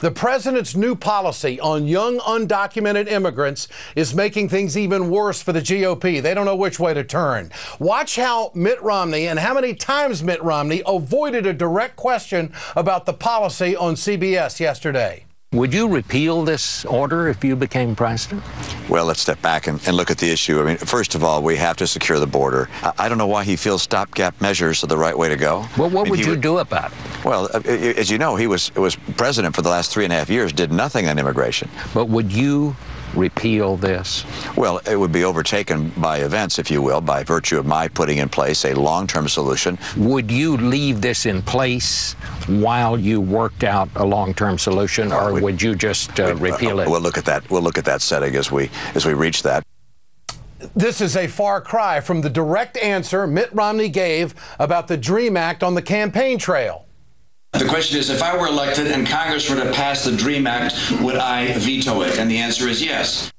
The president's new policy on young undocumented immigrants is making things even worse for the GOP. They don't know which way to turn. Watch how Mitt Romney and how many times Mitt Romney avoided a direct question about the policy on CBS yesterday. Would you repeal this order if you became president? Well, let's step back and look at the issue. I mean, first of all, we have to secure the border. I don't know why he feels stopgap measures are the right way to go. Well, what would you do about it? Well, as you know, he was president for the last 3.5 years, did nothing on immigration. But would you repeal this? Well, it would be overtaken by events, if you will, by virtue of my putting in place a long-term solution. Would you leave this in place while you worked out a long-term solution, or would you just repeal it? We'll look at that. We'll look at that setting as we reach that. This is a far cry from the direct answer Mitt Romney gave about the DREAM Act on the campaign trail. The question is, if I were elected and Congress were to pass the DREAM Act, would I veto it? And the answer is yes.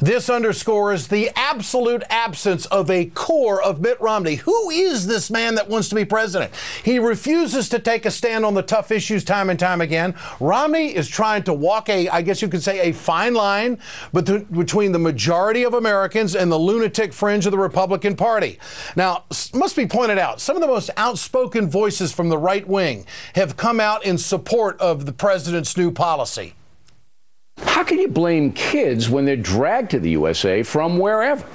This underscores the absolute absence of a core of Mitt Romney. Who is this man that wants to be president? He refuses to take a stand on the tough issues time and time again. Romney is trying to walk I guess you could say, a fine line between the majority of Americans and the lunatic fringe of the Republican Party. Now, it must be pointed out, some of the most outspoken voices from the right wing have come out in support of the president's new policy. How can you blame kids when they're dragged to the USA from wherever?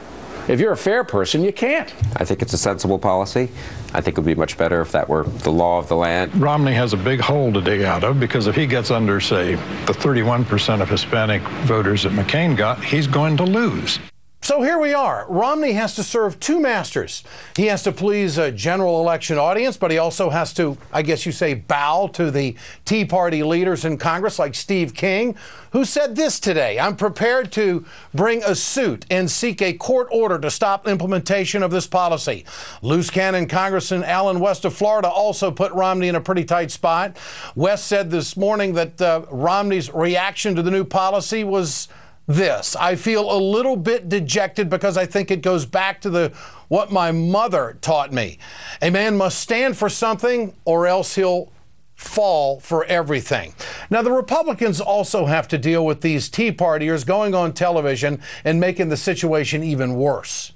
If you're a fair person, you can't. I think it's a sensible policy. I think it would be much better if that were the law of the land. Romney has a big hole to dig out of, because if he gets under, say, the 31% of Hispanic voters that McCain got, he's going to lose. So here we are. Romney has to serve two masters. He has to please a general election audience, but he also has to, I guess you say, bow to the Tea Party leaders in Congress like Steve King, who said this today: "I'm prepared to bring a suit and seek a court order to stop implementation of this policy." Loose cannon Congressman Allen West of Florida also put Romney in a pretty tight spot. West said this morning that Romney's reaction to the new policy was this: "I feel a little bit dejected because I think it goes back to what my mother taught me. A man must stand for something or else he'll fall for everything." Now, the Republicans also have to deal with these Tea Partiers going on television and making the situation even worse.